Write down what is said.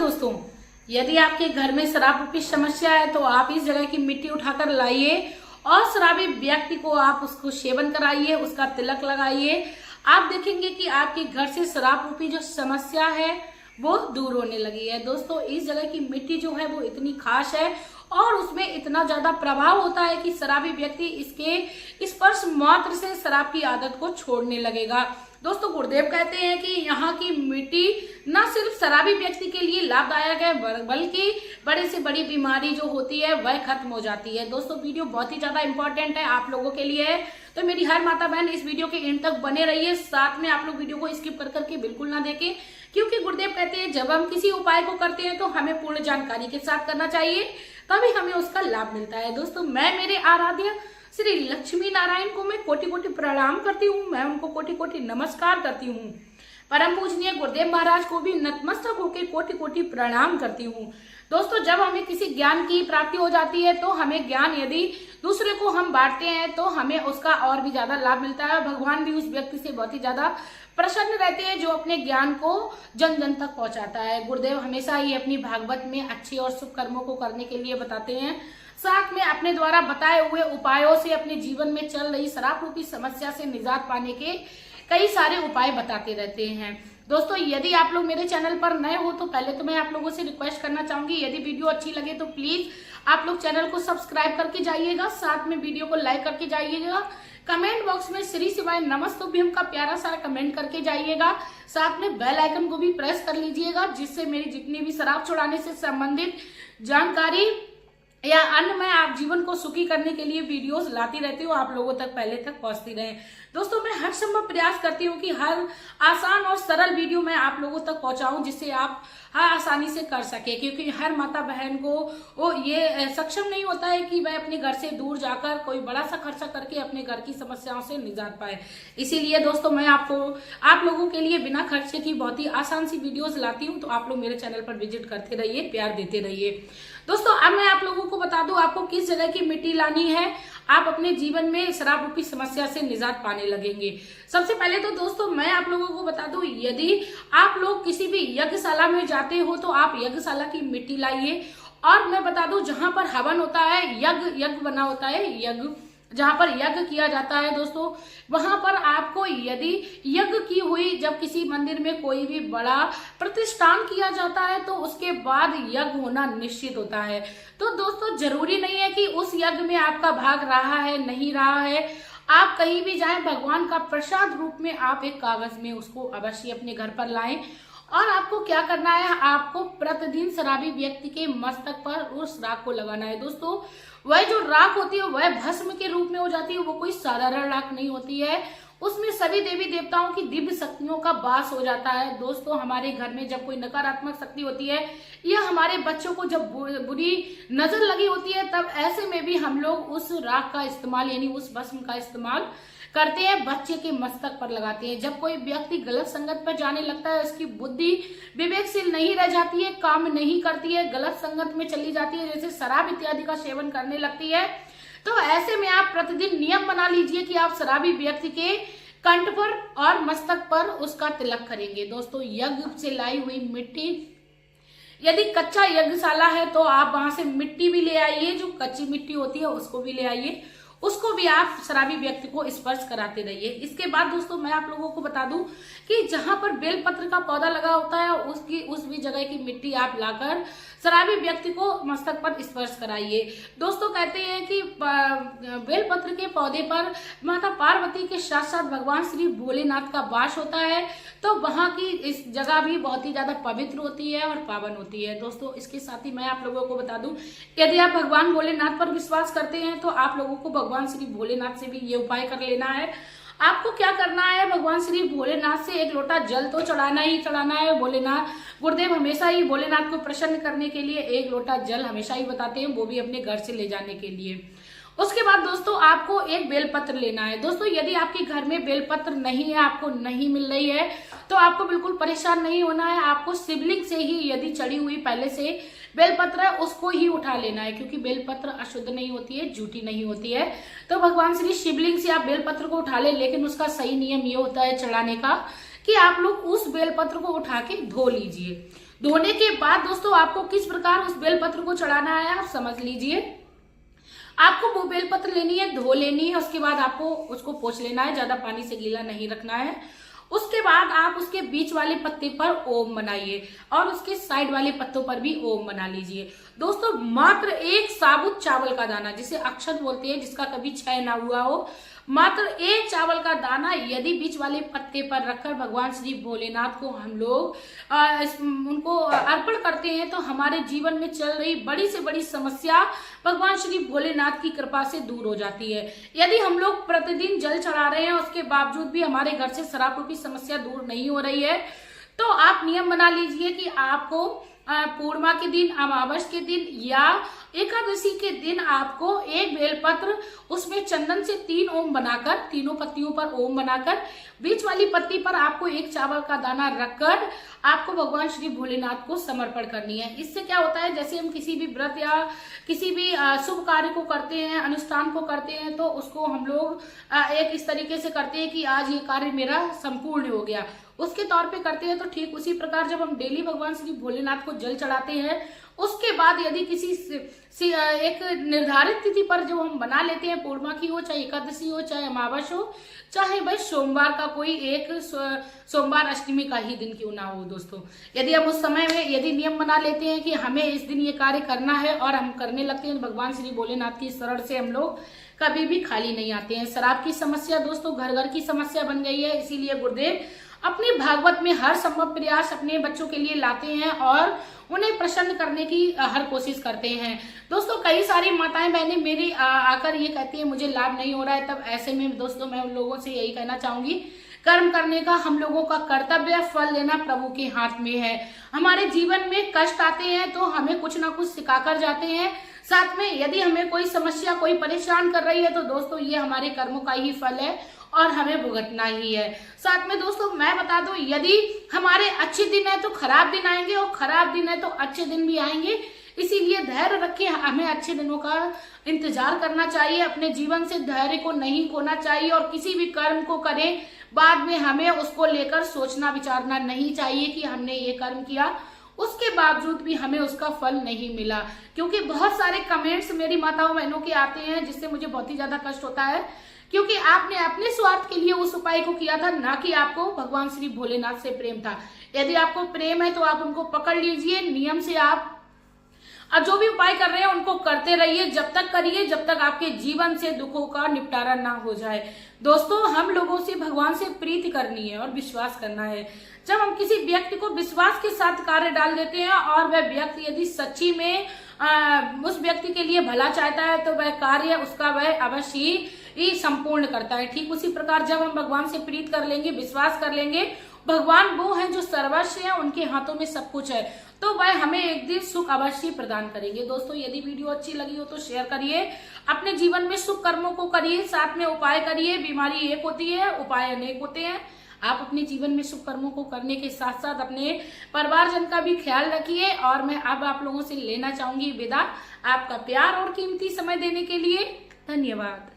दोस्तों, यदि आपके घर में शराब रूपी समस्या है तो आप इस जगह की मिट्टी उठाकर लाइए और शराबी व्यक्ति को आप उसको सेवन कराइए, उसका तिलक लगाइए। आप देखेंगे कि आपके घर से शराब रूपी जो समस्या है वो दूर होने लगी है। दोस्तों, इस जगह की मिट्टी जो है वो इतनी खास है और उसमें इतना ज्यादा प्रभाव होता है कि शराबी व्यक्ति इसके स्पर्श मात्र से शराब की आदत को छोड़ने लगेगा। दोस्तों, गुरुदेव कहते हैं कि यहाँ की मिट्टी न सिर्फ शराबी व्यक्ति के लिए लाभदायक है बल्कि बड़े से बड़ी बीमारी जो होती है वह खत्म हो जाती है। दोस्तों, वीडियो बहुत ही ज्यादा इंपॉर्टेंट है, आप लोगों के लिए है, तो मेरी हर माता बहन इस वीडियो के एंड तक बने रहिए। साथ में आप लोग वीडियो को स्किप कर करके बिल्कुल ना देखें, क्योंकि गुरुदेव कहते हैं जब हम किसी उपाय को करते हैं तो हमें पूर्ण जानकारी के साथ करना चाहिए, तभी हमें उसका लाभ मिलता है। दोस्तों, मैं मेरे आराध्य श्री लक्ष्मी नारायण को मैं कोटि कोटि प्रणाम करती हूँ, मैं उनको कोटि कोटि नमस्कार करती हूँ। परम पूजनीय गुरुदेव महाराज को भी नतमस्तक होकर कोटि कोटि प्रणाम करती हूँ। दोस्तों, जब हमें किसी ज्ञान की प्राप्ति हो जाती है तो हमें ज्ञान यदि दूसरे को हम बांटते हैं तो हमें उसका और भी ज्यादा लाभ मिलता है। भगवान भी उस व्यक्ति से बहुत ही ज्यादा प्रसन्न रहते हैं जो अपने ज्ञान को जन जन तक पहुंचाता है। गुरुदेव हमेशा ही अपनी भागवत में अच्छे और शुभ कर्मों को करने के लिए बताते हैं, साथ में अपने द्वारा बताए हुए उपायों से अपने जीवन में चल रही शराब रूपी समस्या से निजात पाने के कई सारे उपाय बताते रहते हैं। दोस्तों, यदि आप लोग मेरे चैनल पर नए हो तो पहले तो मैं आप लोगों से रिक्वेस्ट करना चाहूंगी, यदि वीडियो अच्छी लगे तो प्लीज आप लोग चैनल को सब्सक्राइब करके जाइएगा, साथ में वीडियो को लाइक करके जाइएगा। कमेंट बॉक्स में श्री शिवाय नमस्तुभ्यम का प्यारा सा कमेंट करके जाइएगा, साथ में बेल आइकन को भी प्रेस कर लीजिएगा, जिससे मेरी जितनी भी शराब छुड़ाने से संबंधित जानकारी या अन्य मैं आप जीवन को सुखी करने के लिए वीडियोस लाती रहती हूँ, आप लोगों तक पहले तक पहुंचती रहे। दोस्तों, मैं हर संभव प्रयास करती हूँ कि हर आसान और सरल वीडियो मैं आप लोगों तक पहुंचाऊं, जिससे आप आसानी से कर सके, क्योंकि हर माता बहन को वो ये सक्षम नहीं होता है कि वह अपने घर से दूर जाकर कोई बड़ा सा खर्चा करके अपने घर की समस्याओं से निजात पाए। इसीलिए दोस्तों, मैं आप लोगों के लिए बिना खर्चे की बहुत ही आसान सी वीडियोस लाती हूँ, तो आप लोग मेरे चैनल पर विजिट करते रहिए, प्यार देते रहिए। दोस्तों, अब मैं आप लोगों को बता दूं आपको किस जगह की मिट्टी लानी है, आप अपने जीवन में शराब रूपी समस्या से निजात पाने लगेंगे। सबसे पहले तो दोस्तों मैं आप लोगों को बता दूं, यदि आप लोग किसी भी यज्ञशाला में जाते हो तो आप यज्ञशाला की मिट्टी लाइए। और मैं बता दूं, जहां पर हवन होता है, यज्ञ बना होता है, यज्ञ जहां पर यज्ञ किया जाता है दोस्तों, वहां पर आपको यदि यज्ञ की हुई जब किसी मंदिर में कोई भी बड़ा प्रतिष्ठान किया जाता है तो उसके बाद यज्ञ होना निश्चित होता है। तो दोस्तों, जरूरी नहीं है कि उस यज्ञ में आपका भाग रहा है नहीं रहा है, आप कहीं भी जाएं, भगवान का प्रसाद रूप में आप एक कागज में उसको अवश्य अपने घर पर लाएं। और आपको क्या करना है, आपको प्रतिदिन शराबी व्यक्ति के मस्तक पर उस राख को लगाना है। दोस्तों, वह जो राख होती है वह भस्म के रूप में हो जाती है, वो कोई साधारण राख नहीं होती है, उसमें सभी देवी देवताओं की दिव्य शक्तियों का वास हो जाता है। दोस्तों, हमारे घर में जब कोई नकारात्मक शक्ति होती है या हमारे बच्चों को जब बुरी नजर लगी होती है, तब ऐसे में भी हम लोग उस राख का इस्तेमाल यानी उस भस्म का इस्तेमाल करते हैं, बच्चे के मस्तक पर लगाते हैं। जब कोई व्यक्ति गलत संगत पर जाने लगता है, उसकी बुद्धि विवेकशील नहीं रह जाती है, काम नहीं करती है, गलत संगत में चली जाती है, जैसे शराब इत्यादि का सेवन करने लगती है, तो ऐसे में आप प्रतिदिन नियम बना लीजिए कि आप शराबी व्यक्ति के कंठ पर और मस्तक पर उसका तिलक करेंगे। दोस्तों, यज्ञ से लाई हुई मिट्टी, यदि कच्चा यज्ञशाला है तो आप वहां से मिट्टी भी ले आइए, जो कच्ची मिट्टी होती है उसको भी ले आइए, उसको भी आप शराबी व्यक्ति को स्पर्श कराते रहिए। इसके बाद दोस्तों मैं आप लोगों को बता दूं कि जहां पर बेलपत्र का पौधा लगा होता है उस भी जगह की मिट्टी आप लाकर शराबी व्यक्ति को मस्तक पर स्पर्श कराइए। दोस्तों, कहते हैं कि बेलपत्र के पौधे पर माता पार्वती के साथ साथ भगवान श्री भोलेनाथ का वास होता है, तो वहां की इस जगह भी बहुत ही ज्यादा पवित्र होती है और पावन होती है। दोस्तों, इसके साथ ही मैं आप लोगों को बता दूं, यदि आप भगवान भोलेनाथ पर विश्वास करते हैं तो आप लोगों को भगवान श्री भोलेनाथ से भी ये उपाय कर लेना है। आपको क्या करना है, भगवान श्री भोलेनाथ से एक लोटा जल तो चढ़ाना ही चढ़ाना है। गुरुदेव हमेशा ही भोलेनाथ को प्रसन्न करने के लिए एक लोटा जल हमेशा ही बताते हैं, वो भी अपने घर से ले जाने के लिए। उसके बाद दोस्तों आपको एक बेलपत्र लेना है। दोस्तों, यदि आपके घर में बेलपत्र नहीं है, आपको नहीं मिल रही है, तो आपको बिल्कुल परेशान नहीं होना है। आपको शिवलिंग से ही यदि चढ़ी हुई पहले से बेलपत्र है उसको ही उठा लेना है, क्योंकि बेलपत्र अशुद्ध नहीं होती है, झूठी नहीं होती है। तो भगवान श्री शिवलिंग से आप बेलपत्र को उठा ले, लेकिन उसका सही नियम ये होता है चढ़ाने का कि आप लोग उस बेलपत्र को उठा के धो लीजिए। धोने के बाद दोस्तों आपको किस प्रकार उस बेलपत्र को चढ़ाना है आप समझ लीजिए। आपको वो बेलपत्र लेनी है, धो लेनी है, उसके बाद आपको उसको पोंछ लेना है, ज्यादा पानी से गीला नहीं रखना है। उसके बाद आप उसके बीच वाले पत्ते पर ओम बनाइए और उसके साइड वाले पत्तों पर भी ओम बना लीजिए। दोस्तों मात्र एक साबुत चावल का दाना, जिसे अक्षत बोलते हैं, जिसका कभी क्षय ना हुआ हो, मात्र एक चावल का दाना यदि बीच वाले पत्ते पर रखकर भगवान श्री भोलेनाथ को हम लोग उनको अर्पण करते हैं तो हमारे जीवन में चल रही बड़ी से बड़ी समस्या भगवान श्री भोलेनाथ की कृपा से दूर हो जाती है। यदि हम लोग प्रतिदिन जल चढ़ा रहे हैं उसके बावजूद भी हमारे घर से शराब रूपी समस्या दूर नहीं हो रही है तो आप नियम बना लीजिए कि आपको पूर्णिमा के दिन, अमावस के दिन या एकादशी के दिन आपको एक बेलपत्र, उसमें चंदन से 3 ओम बनाकर, तीनों पत्तियों पर ओम बनाकर, बीच वाली पत्ती पर आपको एक चावल का दाना रखकर आपको भगवान श्री भोलेनाथ को समर्पण करनी है। इससे क्या होता है, जैसे हम किसी भी व्रत या किसी भी शुभ कार्य को करते हैं, अनुष्ठान को करते हैं, तो उसको हम लोग एक इस तरीके से करते हैं कि आज ये कार्य मेरा संपूर्ण हो गया, उसके तौर पे करते हैं। तो ठीक उसी प्रकार जब हम डेली भगवान श्री भोलेनाथ को जल चढ़ाते हैं, उसके बाद यदि किसी एक निर्धारित तिथि पर जो हम बना लेते हैं, पूर्णिमा की हो, चाहे एकादशी हो, चाहे अमावस हो, चाहे भाई सोमवार का कोई एक सोमवार अष्टमी का ही दिन क्यों ना हो दोस्तों, यदि हम उस समय में यदि नियम बना लेते हैं कि हमें इस दिन ये कार्य करना है और हम करने लगते हैं, भगवान श्री भोलेनाथ की शरण से हम लोग कभी भी खाली नहीं आते हैं। शराब की समस्या दोस्तों घर घर की समस्या बन गई है, इसीलिए गुरुदेव अपने भागवत में हर संभव प्रयास अपने बच्चों के लिए लाते हैं और उन्हें प्रसन्न करने की हर कोशिश करते हैं। दोस्तों कई सारी माताएं बहनें मेरी आकर ये कहती है मुझे लाभ नहीं हो रहा है, तब ऐसे में दोस्तों मैं उन लोगों से यही कहना चाहूंगी, कर्म करने का हम लोगों का कर्तव्य, फल लेना प्रभु के हाथ में है। हमारे जीवन में कष्ट आते हैं तो हमें कुछ ना कुछ सिखाकर जाते हैं, साथ में यदि हमें कोई समस्या, कोई परेशान कर रही है तो दोस्तों ये हमारे कर्मों का ही फल है और हमें भुगतना ही है। साथ में दोस्तों मैं बता दूं, यदि हमारे अच्छे दिन है तो खराब दिन आएंगे और खराब दिन है तो अच्छे दिन भी आएंगे, इसीलिए धैर्य रखें, हमें अच्छे दिनों का इंतजार करना चाहिए, अपने जीवन से धैर्य को नहीं खोना चाहिए और किसी भी कर्म को करें बाद में हमें उसको लेकर सोचना विचारना नहीं चाहिए कि हमने ये कर्म किया उसके बावजूद भी हमें उसका फल नहीं मिला। क्योंकि बहुत सारे कमेंट्स मेरी माताओं बहनों के आते हैं जिससे मुझे बहुत ही ज्यादा कष्ट होता है, क्योंकि आपने अपने स्वार्थ के लिए उस उपाय को किया था, ना कि आपको भगवान श्री भोलेनाथ से प्रेम था। यदि आपको प्रेम है तो आप उनको पकड़ लीजिए, नियम से आप जो भी उपाय कर रहे हैं उनको करते रहिए, जब तक करिए जब तक आपके जीवन से दुखों का निपटारा ना हो जाए। दोस्तों हम लोगों से भगवान से प्रीति करनी है और विश्वास करना है। जब हम किसी व्यक्ति को विश्वास के साथ कार्य डाल देते हैं और वह व्यक्ति यदि सच्ची में उस व्यक्ति के लिए भला चाहता है तो वह कार्य उसका वह अवश्य ही संपूर्ण करता है। ठीक उसी प्रकार जब हम भगवान से प्रीत कर लेंगे, विश्वास कर लेंगे, भगवान वो हैं जो सर्वस्व है, उनके हाथों में सब कुछ है, तो वह हमें एक दिन सुख अवश्य प्रदान करेंगे। दोस्तों यदि वीडियो अच्छी लगी हो तो शेयर करिए, अपने जीवन में शुभ कर्मों को करिए, साथ में उपाय करिए। बीमारी एक होती है, उपाय अनेक होते हैं। आप अपने जीवन में शुभ कर्मों को करने के साथ साथ अपने परिवारजन का भी ख्याल रखिए। और मैं अब आप लोगों से लेना चाहूंगी विदा। आपका प्यार और कीमती समय देने के लिए धन्यवाद।